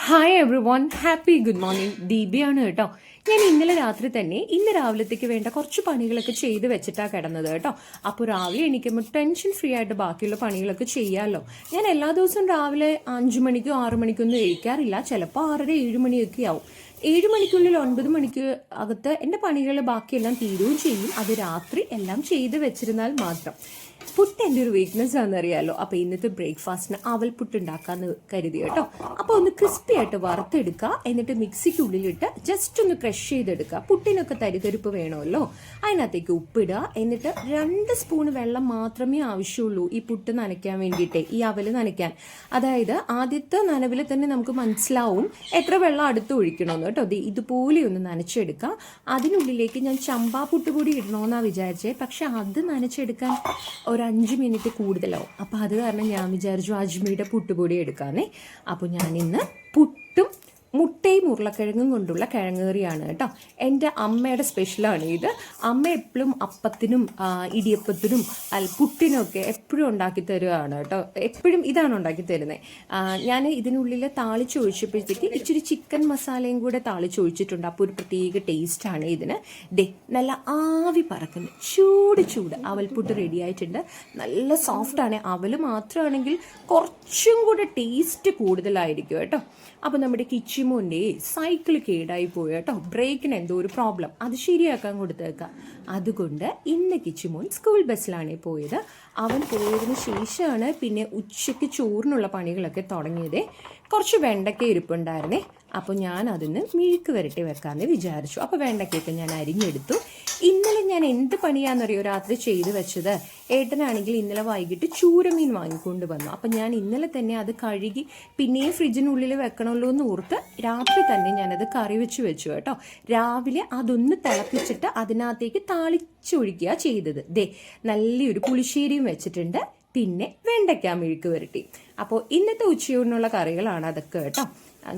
Hi everyone, happy good morning. ദീപിയാണ് കേട്ടോ. ഞാൻ ഇന്നലെ രാത്രി തന്നെ ഇന്ന് രാവിലത്തേക്ക് വേണ്ട കുറച്ച് പണികളൊക്കെ ചെയ്ത് വെച്ചിട്ടാണ് കിടന്നത് കേട്ടോ. അപ്പോൾ രാവിലെ എണീക്കുമ്പോൾ ടെൻഷൻ ഫ്രീ ആയിട്ട് ബാക്കിയുള്ള പണികളൊക്കെ ചെയ്യാമല്ലോ. ഞാൻ എല്ലാ ദിവസവും രാവിലെ 5 മണിക്കോ 6 മണിക്കൊന്നും എഴുതിക്കാറില്ല. ചിലപ്പോൾ 6:30 7 മണിയൊക്കെ ആവും. 7 മണിക്കുള്ളിൽ 9 മണിക്ക് അകത്ത് എൻ്റെ പണികൾ ബാക്കിയെല്ലാം തീരുകയും ചെയ്യും. അത് രാത്രി എല്ലാം ചെയ്ത് വെച്ചിരുന്നാൽ മാത്രം. പുട്ട് എൻ്റെ ഒരു വീക്ക്നെസ് ആണെന്നറിയാമല്ലോ. അപ്പോൾ ഇന്നത്തെ ബ്രേക്ക്ഫാസ്റ്റിന് അവൽ പുട്ട് ഉണ്ടാക്കാമെന്ന് കരുതി കേട്ടോ. അപ്പോൾ ഒന്ന് ക്രിസ്പി ആയിട്ട് വറുത്തെടുക്കുക. എന്നിട്ട് മിക്സിക്കുള്ളിലിട്ട് ജസ്റ്റ് ഒന്ന് ക്രഷ് ചെയ്തെടുക്കുക. പുട്ടിനൊക്കെ തരിതരിപ്പ് വേണമല്ലോ. അതിനകത്തേക്ക് ഉപ്പിടുക. എന്നിട്ട് 2 സ്പൂൺ വെള്ളം മാത്രമേ ആവശ്യമുള്ളൂ ഈ പുട്ട് നനയ്ക്കാൻ വേണ്ടിയിട്ട്, ഈ അവൽ നനയ്ക്കാൻ. അതായത് ആദ്യത്തെ നനവിൽ തന്നെ നമുക്ക് മനസ്സിലാവും എത്ര വെള്ളം അടുത്ത് ഒഴിക്കണമെന്ന് കേട്ടോ. ഇതുപോലെ ഒന്ന് നനച്ചെടുക്കുക. അതിനുള്ളിലേക്ക് ഞാൻ ചമ്പാ പുട്ടുപൊടി ഇടണമെന്നാണ് വിചാരിച്ചത്. പക്ഷെ അത് നനച്ചെടുക്കാൻ ഒരു 5 മിനിറ്റ് കൂടുതലാവും. അപ്പോൾ അത് കാരണം ഞാൻ വിചാരിച്ചു അജ്മിയുടെ പുട്ടുപൊടി എടുക്കാന്നേ. അപ്പോൾ ഞാൻ ഇന്ന് പുട്ടും മുട്ടയും ഉരുളക്കിഴങ്ങും കൊണ്ടുള്ള കിഴങ്ങേറിയാണ് കേട്ടോ. എൻ്റെ അമ്മയുടെ സ്പെഷ്യലാണ് ഇത്. അമ്മ എപ്പോഴും അപ്പത്തിനും ഇടിയപ്പത്തിനും പുട്ടിനൊക്കെ എപ്പോഴും ഉണ്ടാക്കി തരുകയാണ് കേട്ടോ. എപ്പോഴും ഇതാണ് ഉണ്ടാക്കി തരുന്നത്. ഞാൻ ഇതിനുള്ളിൽ താളിച്ചൊഴിച്ചപ്പോഴത്തേക്ക് ഇച്ചിരി ചിക്കൻ മസാലയും കൂടെ താളിച്ചൊഴിച്ചിട്ടുണ്ട്. അപ്പോൾ ഒരു പ്രത്യേക ടേസ്റ്റാണ് ഇതിന്. നല്ല ആവി പറക്കുന്നു ചൂട് അവൽപുട്ട് റെഡി ആയിട്ടുണ്ട്. നല്ല സോഫ്റ്റാണ്. അവൽ മാത്രമാണെങ്കിൽ കുറച്ചും കൂടെ ടേസ്റ്റ് കൂടുതലായിരിക്കും കേട്ടോ. അപ്പോൾ നമ്മുടെ കിച്ചിമോൻ്റെ സൈക്കിൾ കേടായി പോയി കേട്ടോ. ബ്രേക്കിന് എന്തോ ഒരു പ്രോബ്ലം, അത് ശരിയാക്കാൻ കൊടുത്തേക്കാം. അതുകൊണ്ട് ഇന്ന് കിച്ചിമോൻ സ്കൂൾ ബസ്സിലാണ് പോയത്. അവൻ പോയതിന് ശേഷമാണ് പിന്നെ ഉച്ചയ്ക്ക് ചോറിനുള്ള പണികളൊക്കെ തുടങ്ങിയത്. കുറച്ച് വെണ്ടയ്ക്ക ഇരിപ്പുണ്ടായിരുന്നേ. അപ്പോൾ ഞാൻ അതിന് മെഴുക്ക് വരട്ടി വെക്കാമെന്ന് വിചാരിച്ചു. അപ്പോൾ വെണ്ടയ്ക്കൊക്കെ ഞാൻ അരിഞ്ഞെടുത്തു. ഇന്നലെ ഞാൻ എന്ത് പണിയാണെന്നറിയോ രാത്രി ചെയ്ത് വെച്ചത്? ഏട്ടനാണെങ്കിൽ ഇന്നലെ വൈകിട്ട് ചൂരമീൻ വാങ്ങിക്കൊണ്ട് വന്നു. അപ്പം ഞാൻ ഇന്നലെ തന്നെ അത് കഴുകി പിന്നെയും ഫ്രിഡ്ജിനുള്ളിൽ വെക്കണമല്ലോ എന്ന് ഓർത്ത് രാത്രി തന്നെ ഞാനത് കറി വെച്ചു കേട്ടോ. രാവിലെ അതൊന്ന് തിളപ്പിച്ചിട്ട് അതിനകത്തേക്ക് താളിച്ചൊഴിക്കുക ചെയ്തത്. നല്ലൊരു പുളിശ്ശേരിയും വെച്ചിട്ടുണ്ട്. പിന്നെ വെണ്ടയ്ക്ക മെഴുക്ക് വരട്ടി. അപ്പോൾ ഇന്നത്തെ ഉച്ചയൂടിനുള്ള കറികളാണ് അതൊക്കെ കേട്ടോ.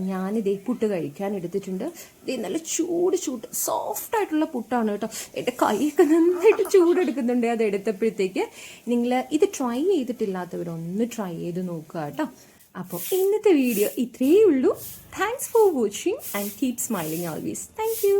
ഞാനിതേ പുട്ട് കഴിക്കാൻ എടുത്തിട്ടുണ്ട്. നല്ല ചൂട് സോഫ്റ്റായിട്ടുള്ള പുട്ടാണ് കേട്ടോ. എൻ്റെ കൈയൊക്കെ നന്നായിട്ട് ചൂടെടുക്കുന്നുണ്ട് അത് എടുത്തപ്പോഴത്തേക്ക്. നിങ്ങൾ ഇത് ട്രൈ ചെയ്തിട്ടില്ലാത്തവരൊന്ന് ട്രൈ ചെയ്ത് നോക്കുക കേട്ടോ. അപ്പോൾ ഇന്നത്തെ വീഡിയോ ഇത്രയേ ഉള്ളൂ. Thanks for watching and keep smiling always. Thank you.